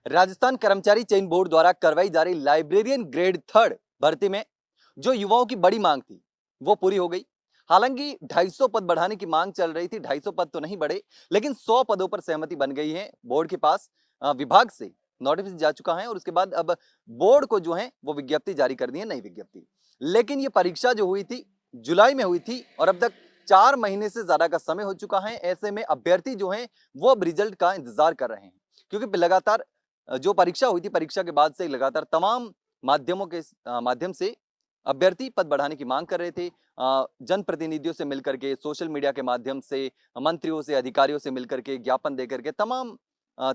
राजस्थान कर्मचारी चयन बोर्ड द्वारा करवाई जा रही लाइब्रेरियन ग्रेड 3 भर्ती में जो युवाओं की बड़ी मांग थी वो पूरी हो गई। हालांकि 250 पद बढ़ाने की मांग चल रही थी, 250 पद तो नहीं बढ़े, लेकिन 100 पदों पर सहमति बन गई है। बोर्ड के पास विभाग से नोटिफिकेशन जा चुका है और उसके बाद अब बोर्ड को जो है वो विज्ञप्ति जारी कर दी है, नई विज्ञप्ति। लेकिन ये परीक्षा जो हुई थी जुलाई में हुई थी और अब तक 4 महीने से ज्यादा का समय हो चुका है। ऐसे में अभ्यर्थी जो है वो अब रिजल्ट का इंतजार कर रहे हैं, क्योंकि लगातार जो परीक्षा हुई थी, परीक्षा के बाद से लगातार तमाम माध्यमों के माध्यम से अभ्यर्थी पद बढ़ाने की मांग कर रहे थे। जनप्रतिनिधियों से मिलकर के, सोशल मीडिया के माध्यम से, मंत्रियों से, अधिकारियों से मिलकर के, ज्ञापन देकर के तमाम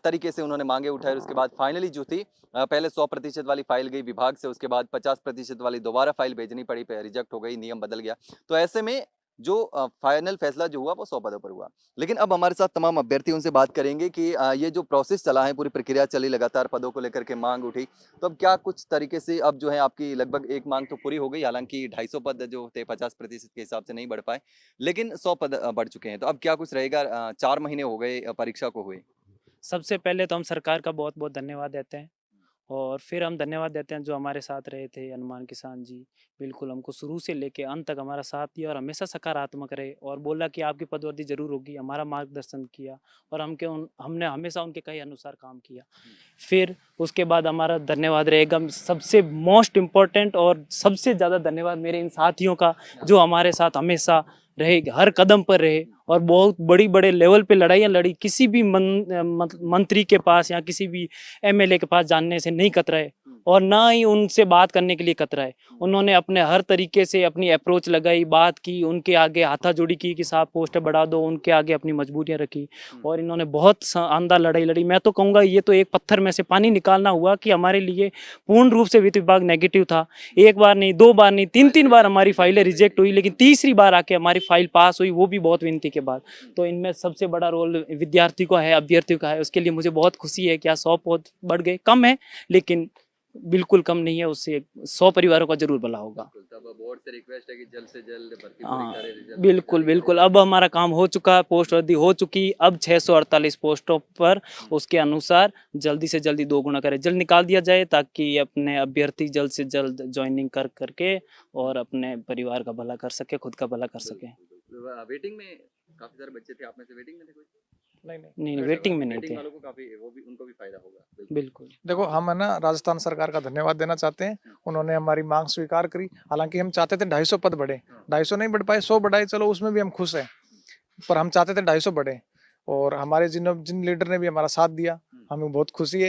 तरीके से उन्होंने मांगे उठाई और उसके बाद फाइनली जो थी पहले 100% वाली फाइल गई विभाग से, उसके बाद 50% वाली दोबारा फाइल भेजनी पड़ी, रिजेक्ट हो गई, नियम बदल गया। तो ऐसे में जो फाइनल फैसला जो हुआ वो 100 पदों पर हुआ। लेकिन अब हमारे साथ तमाम अभ्यर्थी उनसे बात करेंगे कि ये जो प्रोसेस चला है, पूरी प्रक्रिया चली, लगातार पदों को लेकर के मांग उठी, तो अब क्या कुछ तरीके से अब जो है आपकी लगभग एक मांग तो पूरी हो गई, हालांकि 250 पद जो थे 50% के हिसाब से नहीं बढ़ पाए, लेकिन 100 पद बढ़ चुके हैं। तो अब क्या कुछ रहेगा? 4 महीने हो गए परीक्षा को हुए। सबसे पहले तो हम सरकार का बहुत बहुत धन्यवाद देते हैं और फिर हम धन्यवाद देते हैं जो हमारे साथ रहे थे, हनुमान किसान जी। बिल्कुल हमको शुरू से लेके अंत तक हमारा साथ दिया और हमेशा सकारात्मक रहे और बोला कि आपकी पदोन्नति जरूर होगी, हमारा मार्गदर्शन किया और हमने हमेशा उनके कहे अनुसार काम किया। फिर उसके बाद हमारा धन्यवाद रहेगा सबसे मोस्ट इम्पोर्टेंट और सबसे ज़्यादा धन्यवाद मेरे इन साथियों का जो हमारे साथ हमेशा रहे, हर कदम पर रहे और बहुत बड़ी बड़े लेवल पे लड़ाइयाँ लड़ी। किसी भी मंत्री के पास या किसी भी एमएलए के पास जानने से नहीं कतराए और ना ही उनसे बात करने के लिए कतराए। उन्होंने अपने हर तरीके से अपनी अप्रोच लगाई, बात की, उनके आगे हाथाजोड़ी की कि साहब पोस्ट बढ़ा दो, उनके आगे अपनी मजबूरियां रखी और इन्होंने बहुत शानदार लड़ाई लड़ी। मैं तो कहूँगा ये तो एक पत्थर में से पानी निकालना हुआ कि हमारे लिए पूर्ण रूप से वित्त विभाग नेगेटिव था। एक बार नहीं, दो बार नहीं, तीन बार हमारी फाइलें रिजेक्ट हुई, लेकिन तीसरी बार आके हमारी फाइल पास हुई, वो भी बहुत विनती के बाद। तो इनमें सबसे बड़ा रोल विद्यार्थी का है, अभ्यर्थी का है। उसके लिए मुझे बहुत खुशी है कि 100 पद बढ़ गए, कम है लेकिन बिल्कुल कम नहीं है, उससे 100 परिवारों का जरूर भला होगा। तब बोर्ड से रिक्वेस्ट है कि जल्द से जल्द भर्ती पूरी हाँ करे, रिजल्ट बिल्कुल जारी बिल्कुल, करे। अब हमारा काम हो चुका, पोस्ट वृद्धि हो चुकी। अब 648 पोस्टों पर उसके अनुसार जल्दी से जल्दी 2 गुना का रिजल्ट निकाल दिया जाए ताकि अपने अभ्यर्थी जल्द से जल्द ज्वाइनिंग कर करके और अपने परिवार का भला कर सके, खुद का भला कर सके। वेटिंग में काफी सारे बच्चे थे, आप में से वेटिंग में थे कोई? नहीं, वेटिंग में नहीं वेटिंग थे। वालों को काफी, वो भी, उनको भी फायदा होगा। बिल्कुल देखो, हम है ना राजस्थान सरकार का धन्यवाद देना चाहते हैं। उन्होंने हमारी मांग स्वीकार करी। हालांकि हम चाहते थे 250 पद बढ़े, 250 नहीं बढ़ पाए, 100 बढ़ाए, चलो उसमें भी हम खुश हैं। पर हम चाहते थे 250 बढ़े और हमारे जिन जिन लीडर ने भी हमारा साथ दिया, हमें बहुत खुशी है।